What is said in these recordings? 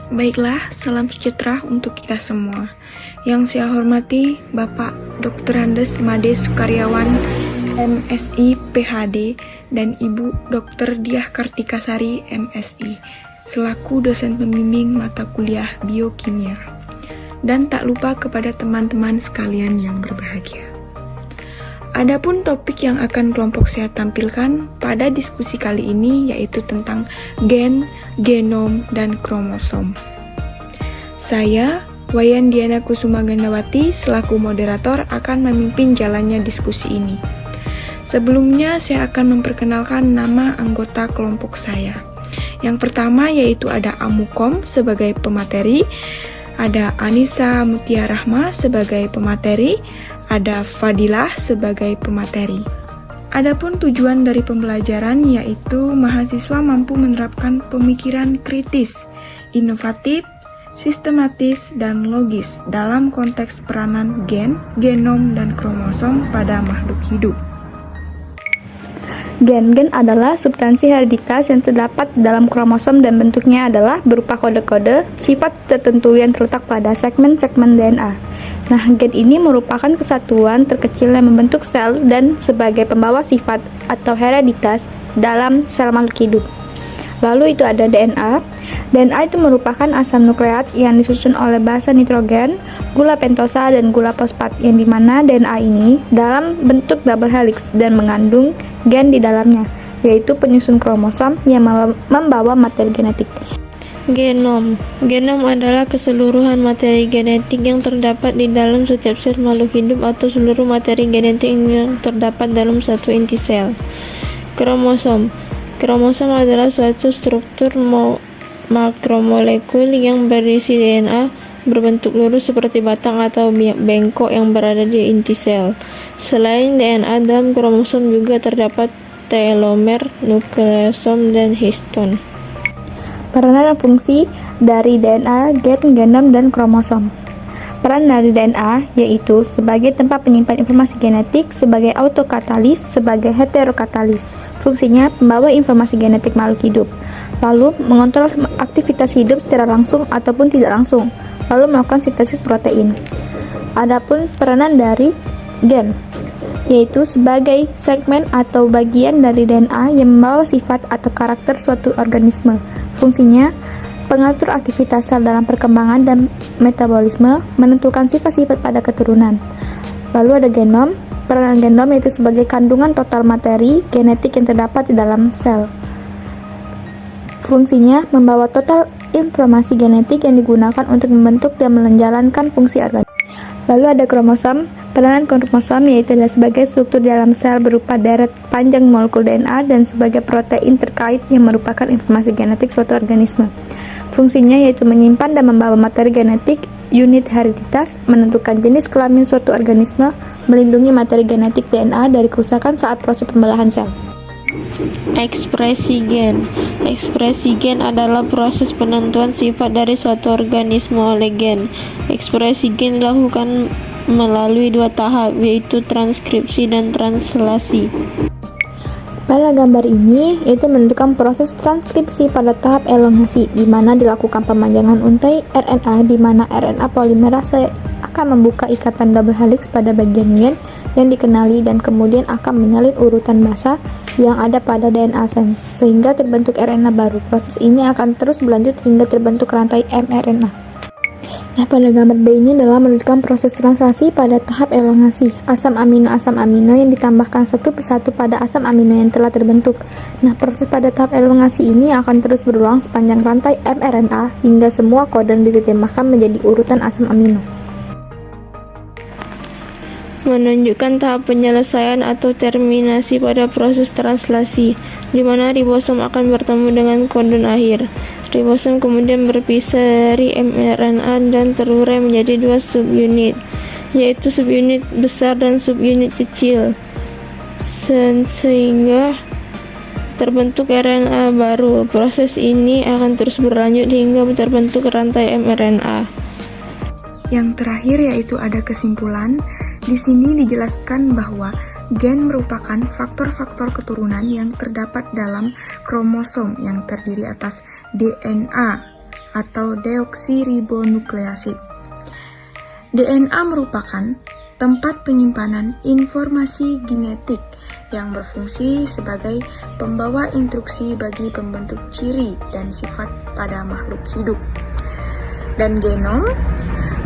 Baiklah, salam sejahtera untuk kita semua. Yang saya hormati Bapak Dr. Andes Made Sukaryawan, MSI PhD, dan Ibu Dr. Diah Kartikasari, MSI, selaku dosen pembimbing mata kuliah biokimia. Dan tak lupa kepada teman-teman sekalian yang berbahagia. Adapun topik yang akan kelompok saya tampilkan pada diskusi kali ini yaitu tentang gen, genom, dan kromosom. Saya, Wayan Diana Kusuma Gandawati, selaku moderator akan memimpin jalannya diskusi ini. Sebelumnya saya akan memperkenalkan nama anggota kelompok saya. Yang pertama yaitu ada Amukom sebagai pemateri, ada Anissa Mutia Rahma sebagai pemateri, ada Fadilah sebagai pemateri. Adapun tujuan dari pembelajaran yaitu mahasiswa mampu menerapkan pemikiran kritis, inovatif, sistematis, dan logis dalam konteks peranan gen, genom, dan kromosom pada makhluk hidup. Gen adalah substansi hereditas yang terdapat dalam kromosom dan bentuknya adalah berupa kode-kode sifat tertentu yang terletak pada segmen-segmen DNA. Nah, gen ini merupakan kesatuan terkecil yang membentuk sel dan sebagai pembawa sifat atau hereditas dalam sel makhluk hidup. Lalu itu ada DNA. DNA itu merupakan asam nukleat yang disusun oleh basa nitrogen, gula pentosa, dan gula fosfat, yang dimana DNA ini dalam bentuk double helix dan mengandung gen di dalamnya, yaitu penyusun kromosom yang membawa materi genetik. Genom adalah keseluruhan materi genetik yang terdapat di dalam setiap sel makhluk hidup atau seluruh materi genetik yang terdapat dalam satu inti sel. Kromosom adalah suatu struktur makromolekul yang berisi DNA berbentuk lurus seperti batang atau bengkok yang berada di inti sel. Selain DNA, dalam kromosom juga terdapat telomer, nukleosom, dan histon. Peranan dan fungsi dari DNA, gen, genom, dan kromosom. Peran dari DNA yaitu sebagai tempat penyimpan informasi genetik, sebagai autokatalis, sebagai heterokatalis. Fungsinya membawa informasi genetik makhluk hidup, lalu mengontrol aktivitas hidup secara langsung ataupun tidak langsung, lalu melakukan sintesis protein. Adapun peranan dari gen yaitu sebagai segmen atau bagian dari DNA yang membawa sifat atau karakter suatu organisme. Fungsinya pengatur aktivitas sel dalam perkembangan dan metabolisme, menentukan sifat-sifat pada keturunan. Lalu ada genom. Peranan genom yaitu sebagai kandungan total materi genetik yang terdapat di dalam sel. Fungsinya membawa total informasi genetik yang digunakan untuk membentuk dan menjalankan fungsi organ. Lalu ada kromosom. Peranan kromosom yaitu adalah sebagai struktur di dalam sel berupa deret panjang molekul DNA dan sebagai protein terkait yang merupakan informasi genetik suatu organisme. Fungsinya yaitu menyimpan dan membawa materi genetik, unit hereditas, menentukan jenis kelamin suatu organisme, melindungi materi genetik DNA dari kerusakan saat proses pembelahan sel. Ekspresi gen adalah proses penentuan sifat dari suatu organisme oleh gen. Ekspresi gen dilakukan melalui dua tahap, yaitu transkripsi dan translasi. Pada gambar ini, itu menunjukkan proses transkripsi pada tahap elongasi, di mana dilakukan pemanjangan untai RNA, di mana RNA polimerase akan membuka ikatan double helix pada bagian gen yang dikenali dan kemudian akan menyalin urutan basa yang ada pada DNA sense, sehingga terbentuk RNA baru. Proses ini akan terus berlanjut hingga terbentuk rantai mRNA. Nah, pada gambar B ini adalah menunjukkan proses translasi pada tahap elongasi. Asam amino yang ditambahkan satu persatu pada asam amino yang telah terbentuk. Nah, proses pada tahap elongasi ini akan terus berulang sepanjang rantai mRNA hingga semua kodon diterjemahkan menjadi urutan asam amino. Menunjukkan tahap penyelesaian atau terminasi pada proses translasi, di mana ribosom akan bertemu dengan kodon akhir. Ribosom kemudian berpisah dari mRNA dan terurai menjadi dua subunit, yaitu subunit besar dan subunit kecil, sehingga terbentuk RNA baru. Proses ini akan terus berlanjut hingga terbentuk rantai mRNA. Yang terakhir yaitu ada kesimpulan. Di sini dijelaskan bahwa gen merupakan faktor-faktor keturunan yang terdapat dalam kromosom yang terdiri atas DNA atau deoksiribonukleasid. DNA merupakan tempat penyimpanan informasi genetik yang berfungsi sebagai pembawa instruksi bagi pembentuk ciri dan sifat pada makhluk hidup. Dan genom,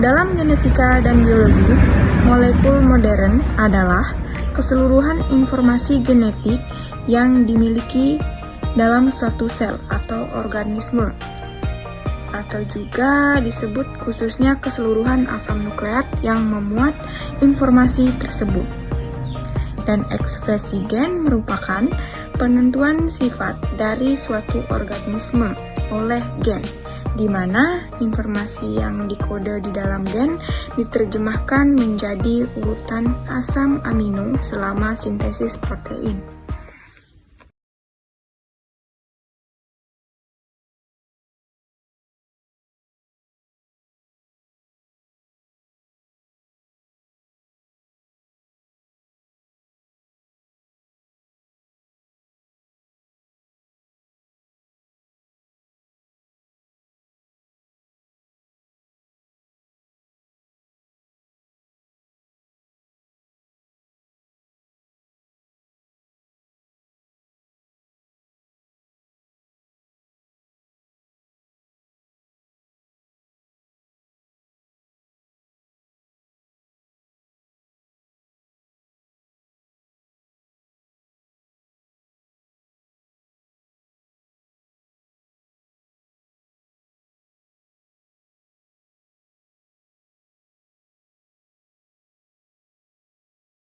dalam genetika dan biologi, molekul modern adalah keseluruhan informasi genetik yang dimiliki dalam suatu sel atau organisme, atau juga disebut khususnya keseluruhan asam nukleat yang memuat informasi tersebut. Dan ekspresi gen merupakan penentuan sifat dari suatu organisme oleh gen, di mana informasi yang dikode di dalam gen diterjemahkan menjadi urutan asam amino selama sintesis protein.